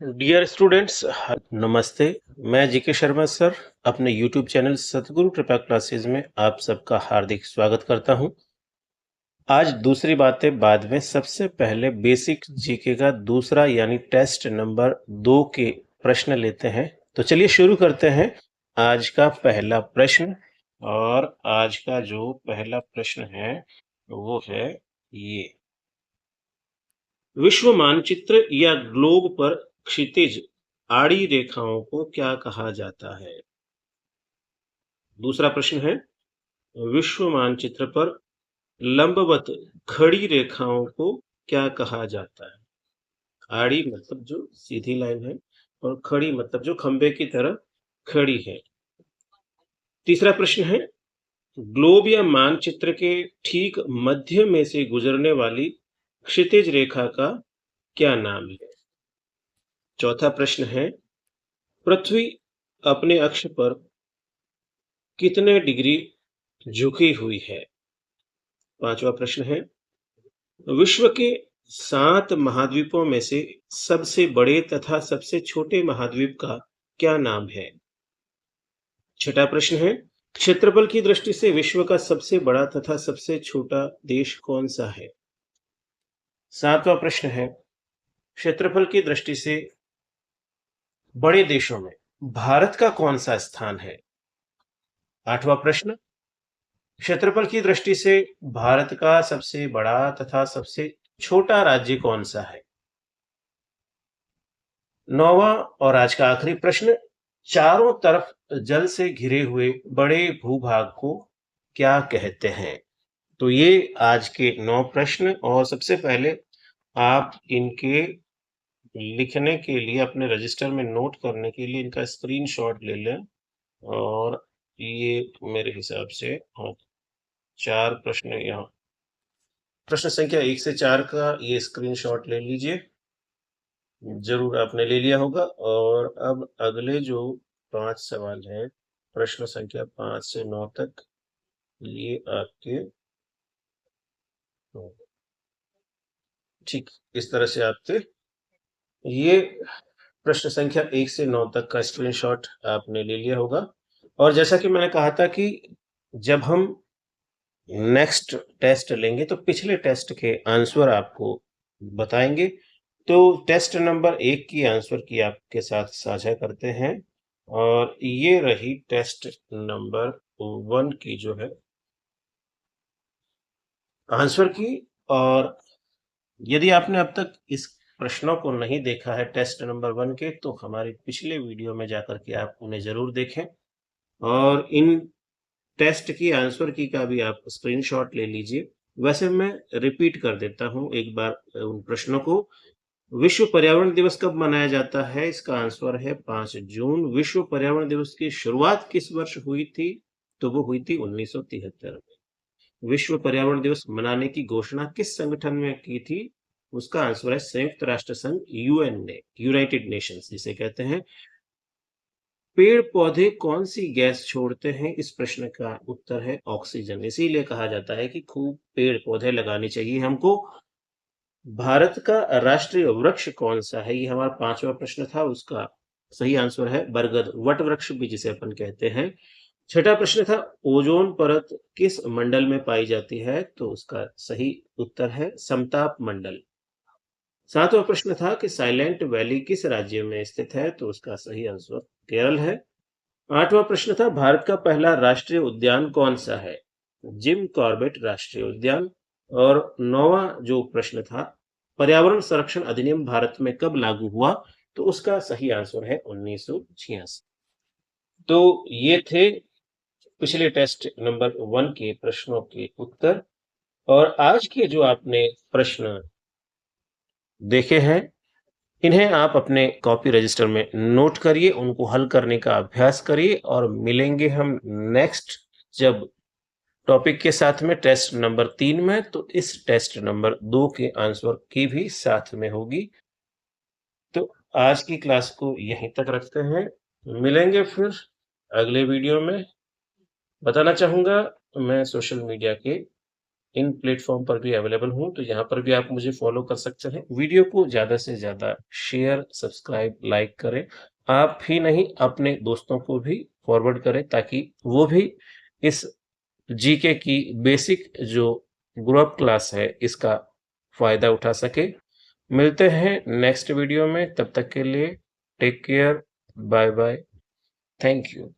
Dear students, नमस्ते। मैं GK Sharma sir अपने यूट्यूब चैनल सतगुरु कृपा क्लासेस में आप सबका हार्दिक स्वागत करता हूं। आज दूसरी बातें बाद में, सबसे पहले बेसिक जीके का दूसरा यानी टेस्ट नंबर 2 के प्रश्न लेते हैं। तो चलिए शुरू करते हैं आज का पहला प्रश्न। और आज का जो पहला प्रश्न है वो है ये। विश्व मानचित्र या ग्लोब पर क्षितिज आड़ी रेखाओं को क्या कहा जाता है? दूसरा प्रश्न है, विश्व मानचित्र पर लंबवत खड़ी रेखाओं को क्या कहा जाता है? आड़ी मतलब जो सीधी लाइन है और खड़ी मतलब जो खंबे की तरह खड़ी है। तीसरा प्रश्न है, ग्लोब या मानचित्र के ठीक मध्य में से गुजरने वाली क्षितिज रेखा का क्या नाम है? चौथा प्रश्न है, पृथ्वी अपने अक्ष पर कितने डिग्री झुकी हुई है? पांचवा प्रश्न है, विश्व के 7 महाद्वीपों में से सबसे बड़े तथा सबसे छोटे महाद्वीप का क्या नाम है? छठा प्रश्न है, क्षेत्रफल की दृष्टि से विश्व का सबसे बड़ा तथा सबसे छोटा देश कौन सा है? सातवां प्रश्न है, क्षेत्रफल की दृष्टि से बड़े देशों में भारत का कौन सा स्थान है? आठवां प्रश्न, क्षेत्रफल की दृष्टि से भारत का सबसे बड़ा तथा सबसे छोटा राज्य कौन सा है? नौवां और आज का आखिरी प्रश्न, चारों तरफ जल से घिरे हुए बड़े भूभाग को क्या कहते हैं? तो ये आज के 9 प्रश्न। और सबसे पहले आप इनके लिखने के लिए, अपने रजिस्टर में नोट करने के लिए इनका स्क्रीनशॉट ले लें। और ये मेरे हिसाब से 4 प्रश्न यहाँ, प्रश्न संख्या 1 से 4 का ये स्क्रीनशॉट ले लीजिए। जरूर आपने ले लिया होगा। और अब अगले जो 5 सवाल हैं, प्रश्न संख्या 5 से 9 तक, ये आपके ठीक इस तरह से आपके ये प्रश्न संख्या 1 से 9 तक का स्क्रीनशॉट आपने ले लिया होगा। और जैसा कि मैंने कहा था कि जब हम नेक्स्ट टेस्ट लेंगे तो पिछले टेस्ट के आंसर आपको बताएंगे। तो टेस्ट नंबर 1 की आंसर की आपके साथ साझा करते हैं। और ये रही टेस्ट नंबर 1 की जो है आंसर की। और यदि आपने अब तक इस प्रश्नों को नहीं देखा है टेस्ट नंबर 1 के, तो हमारे पिछले वीडियो में जाकर के आप उन्हें जरूर देखें। और इन टेस्ट की आंसर की का भी आप स्क्रीनशॉट ले लीजिए। वैसे मैं रिपीट कर देता हूं एक बार उन प्रश्नों को। विश्व पर्यावरण दिवस कब मनाया जाता है? इसका आंसर है 5 जून। विश्व पर्यावरण दिवस की शुरुआत किस वर्ष हुई थी? तो वो हुई थी 1973 में। विश्व पर्यावरण दिवस मनाने की घोषणा किस संगठन में की थी? उसका आंसर है संयुक्त राष्ट्र संघ, यूएन ने, यूनाइटेड नेशंस जिसे कहते हैं। पेड़ पौधे कौन सी गैस छोड़ते हैं? इस प्रश्न का उत्तर है ऑक्सीजन। इसीलिए कहा जाता है कि खूब पेड़ पौधे लगाने चाहिए हमको। भारत का राष्ट्रीय वृक्ष कौन सा है? ये हमारा 5वां प्रश्न था। उसका सही आंसर है बरगद, वट वृक्ष भी जिसे अपन कहते हैं। छठा प्रश्न था, ओजोन परत किस मंडल में पाई जाती है? तो उसका सही उत्तर है समताप मंडल। सातवां प्रश्न था कि साइलेंट वैली किस राज्य में स्थित है? तो उसका सही आंसर केरल है। आठवां प्रश्न था, भारत का पहला राष्ट्रीय उद्यान कौन सा है? जिम कॉर्बेट राष्ट्रीय उद्यान। और नौवां जो प्रश्न था, पर्यावरण संरक्षण अधिनियम भारत में कब लागू हुआ? तो उसका सही आंसर है 1986। तो ये थे पिछले टेस्ट नंबर 1 के प्रश्नों के उत्तर। और आज के जो आपने प्रश्न देखे हैं, इन्हें आप अपने कॉपी रजिस्टर में नोट करिए, उनको हल करने का अभ्यास करिए। और मिलेंगे हम नेक्स्ट जब टॉपिक के साथ में टेस्ट नंबर 3 में, तो इस टेस्ट नंबर 2 के आंसर की भी साथ में होगी। तो आज की क्लास को यहीं तक रखते हैं, मिलेंगे फिर अगले वीडियो में। बताना चाहूंगा, मैं सोशल मीडिया के इन प्लेटफॉर्म पर भी अवेलेबल हूँ, तो यहाँ पर भी आप मुझे फॉलो कर सकते हैं। वीडियो को ज़्यादा से ज़्यादा शेयर, सब्सक्राइब, लाइक करें। आप ही नहीं, अपने दोस्तों को भी फॉरवर्ड करें ताकि वो भी इस जीके की बेसिक जो ग्रो अप क्लास है, इसका फ़ायदा उठा सके। मिलते हैं नेक्स्ट वीडियो में, तब तक के लिए take care, bye bye, thank you.